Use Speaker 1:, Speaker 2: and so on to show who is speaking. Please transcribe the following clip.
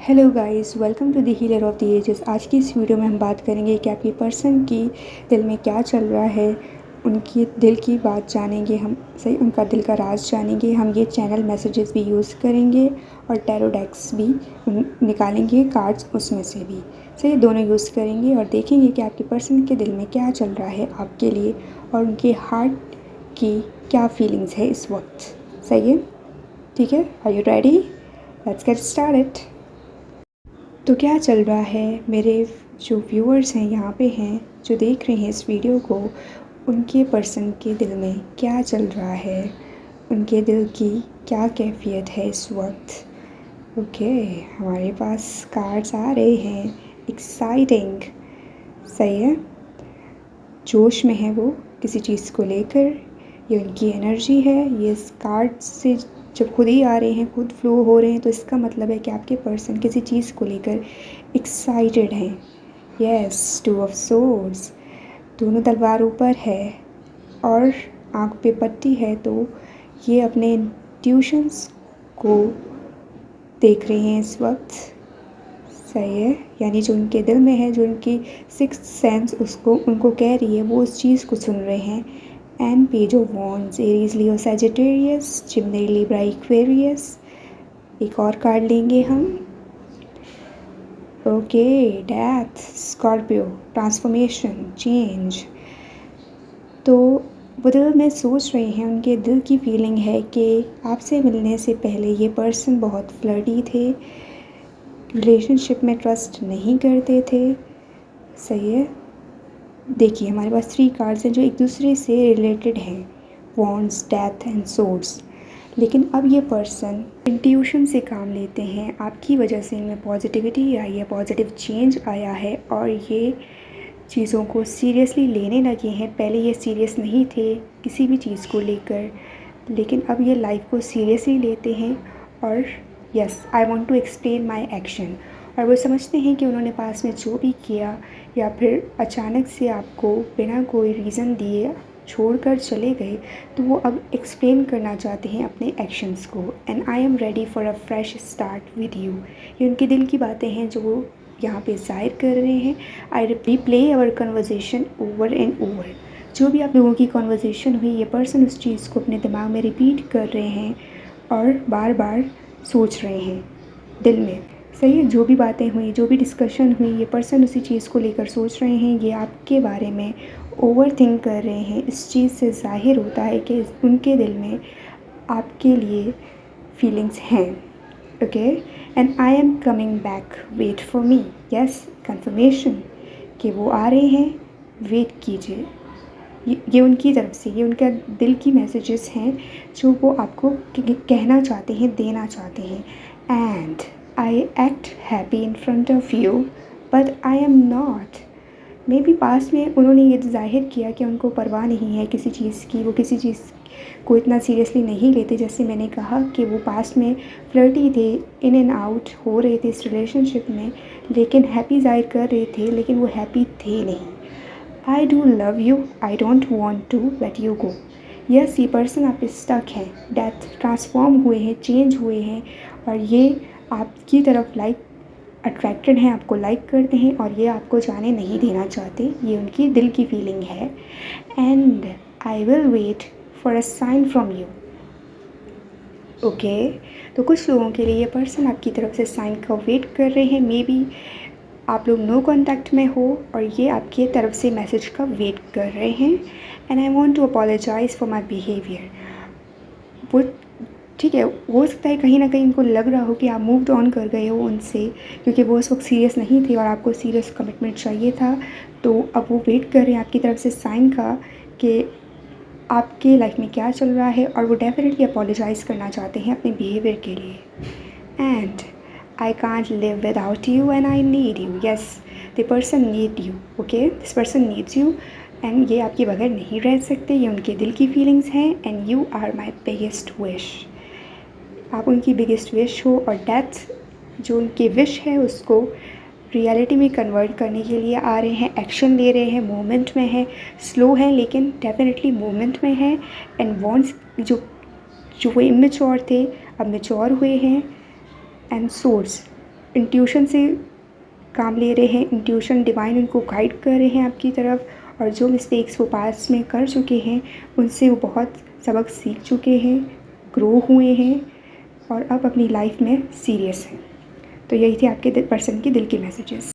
Speaker 1: Hello guys, welcome to the healer of the ages. आज की इस वीडियो में हम बात करेंगे कि आपकी पर्सन की दिल में क्या चल रहा है। उनकी दिल की बात जानेंगे हम, सही उनका दिल का राज जानेंगे हम। ये चैनल मैसेजेस भी यूज़ करेंगे और टैरो डेक्स भी निकालेंगे, कार्ड्स उसमें से भी, सही दोनों यूज़ करेंगे और देखेंगे कि आपके पर्सन के दिल में क्या चल रहा है आपके लिए और उनके हार्ट की क्या फीलिंग्स है इस वक्त। सही है, ठीक है। Are you ready? Let's get started. तो क्या चल रहा है मेरे जो व्यूअर्स हैं यहाँ पे हैं, जो देख रहे हैं इस वीडियो को, उनके पर्सन के दिल में क्या चल रहा है, उनके दिल की क्या कैफियत है इस वक्त। ओके, हमारे पास कार्ड्स आ रहे हैं। एक्साइटिंग, सही है। जोश में है वो किसी चीज़ को लेकर, ये उनकी एनर्जी है। ये इस कार्ड से जब खुद ही आ रहे हैं, खुद फ्लो हो रहे हैं, तो इसका मतलब है कि आपके पर्सन किसी चीज़ को लेकर एक्साइटेड हैं। यस, टू ऑफ सोर्ड्स, दोनों तलवार ऊपर है और आँख पे पट्टी है, तो ये अपने इंट्यूशंस को देख रहे हैं इस वक्त। सही है, यानी जो उनके दिल में है, जो उनकी सिक्स्थ सेंस उसको उनको कह रही है, वो उस चीज़ को सुन रहे हैं। And page of wands, Aries, Leo, Sagittarius, Gemini, Libra, Aquarius. एक और कार्ड लेंगे हम। Okay, death, Scorpio, transformation, change. तो वो दिल में सोच रहे हैं, उनके दिल की फीलिंग है कि आपसे मिलने से पहले ये पर्सन बहुत फ्लर्टी थे, रिलेशनशिप में ट्रस्ट नहीं करते थे। सही है। देखिए, हमारे पास 3 कार्ड्स हैं जो एक दूसरे से रिलेटेड हैं, वॉन्ड्स, डेथ एंड सोर्ड्स। लेकिन अब ये पर्सन इंट्यूशन से काम लेते हैं। आपकी वजह से इनमें पॉजिटिविटी आई है, पॉजिटिव चेंज आया है और ये चीज़ों को सीरियसली लेने लगे हैं। पहले ये सीरियस नहीं थे किसी भी चीज़ को लेकर, लेकिन अब ये लाइफ को सीरियसली लेते हैं और yes, I want to explain my action. और वो समझते हैं कि उन्होंने पास में जो भी किया या फिर अचानक से आपको बिना कोई रीज़न दिए छोड़कर चले गए, तो वो अब एक्सप्लेन करना चाहते हैं अपने एक्शंस को। And I am ready for a fresh start with you. ये उनके दिल की बातें हैं जो वो यहाँ पे ज़ाहिर कर रहे हैं। I replay our conversation over and over. जो भी आप लोगों की कन्वर्जेशन हुई, ये पर्सन उस चीज़ को अपने दिमाग में रिपीट कर रहे हैं और बार बार सोच रहे हैं दिल में। सही है, जो भी बातें हुई, जो भी डिस्कशन हुई, ये पर्सन उसी चीज़ को लेकर सोच रहे हैं। ये आपके बारे में ओवर थिंक कर रहे हैं। इस चीज़ से ज़ाहिर होता है कि उनके दिल में आपके लिए फीलिंग्स हैं। Okay, and I am coming back, wait for me. Yes, confirmation कि वो आ रहे हैं, वेट कीजिए। ये उनकी तरफ से, ये उनका दिल की मैसेजेस हैं जो वो आपको कहना चाहते हैं, देना चाहते हैं। And I act happy in front of you but I am not. May be past में उन्होंने ये जाहिर किया कि उनको परवाह नहीं है किसी चीज़ की, वो किसी चीज़ को इतना सीरियसली नहीं लेते। जैसे मैंने कहा कि वो पास्ट में फ्लर्टी थे, इन एंड आउट हो रहे थे इस रिलेशनशिप में, लेकिन हैप्पी जाहिर कर रहे थे, लेकिन वो हैप्पी थे नहीं। I do love you, I don't want to let you go. Yes, ये पर्सन आप स्टक हैं, डेथ ट्रांसफॉर्म हुए हैं, चेंज हुए हैं और ये आपकी तरफ अट्रैक्टेड हैं, आपको लाइक करते हैं और ये आपको जाने नहीं देना चाहते। ये उनकी दिल की फीलिंग है। And I will wait for a sign from you. Okay, तो कुछ लोगों के लिए ये पर्सन आपकी तरफ से साइन का वेट कर रहे हैं। मे बी आप लोग नो कांटेक्ट में हो और ये आपकी तरफ से मैसेज का वेट कर रहे हैं। And I want to apologise for my behaviour. वो ठीक है, हो सकता है कहीं ना कहीं इनको लग रहा हो कि आप मूव्ड ऑन कर गए हो उनसे, क्योंकि वो उस वक्त सीरियस नहीं थे और आपको सीरियस कमिटमेंट चाहिए था। तो अब वो वेट कर रहे हैं आपकी तरफ से साइन का कि आपके लाइफ में क्या चल रहा है, और वो डेफिनेटली अपोलोजाइज़ करना चाहते हैं अपने बिहेवियर के लिए। And I can't live without you and I need you. Yes, the person need you. Okay, this person needs you and ये आपके बगैर नहीं रह सकते। ये उनके दिल की फीलिंग्स हैं and you are my biggest wish. आप उनकी बिगेस्ट विश हो और डेथ जो उनकी विश है उसको रियलिटी में कन्वर्ट करने के लिए आ रहे हैं, एक्शन ले रहे हैं, मूवमेंट में है, स्लो है लेकिन डेफिनेटली मूवमेंट में है। एंड वॉन्ट्स जो वो इमेच्योर थे अब मेच्योर हुए हैं। एंड सोर्स, इंट्यूशन से काम ले रहे हैं, इंट्यूशन डिवाइन उनको गाइड कर रहे हैं आपकी तरफ, और जो मिस्टेक्स वो पास्ट में कर चुके हैं उनसे वो बहुत सबक सीख चुके हैं, ग्रो हुए हैं और अब अपनी लाइफ में सीरियस हैं। तो यही थे आपके पर्सन के दिल के मैसेजेस।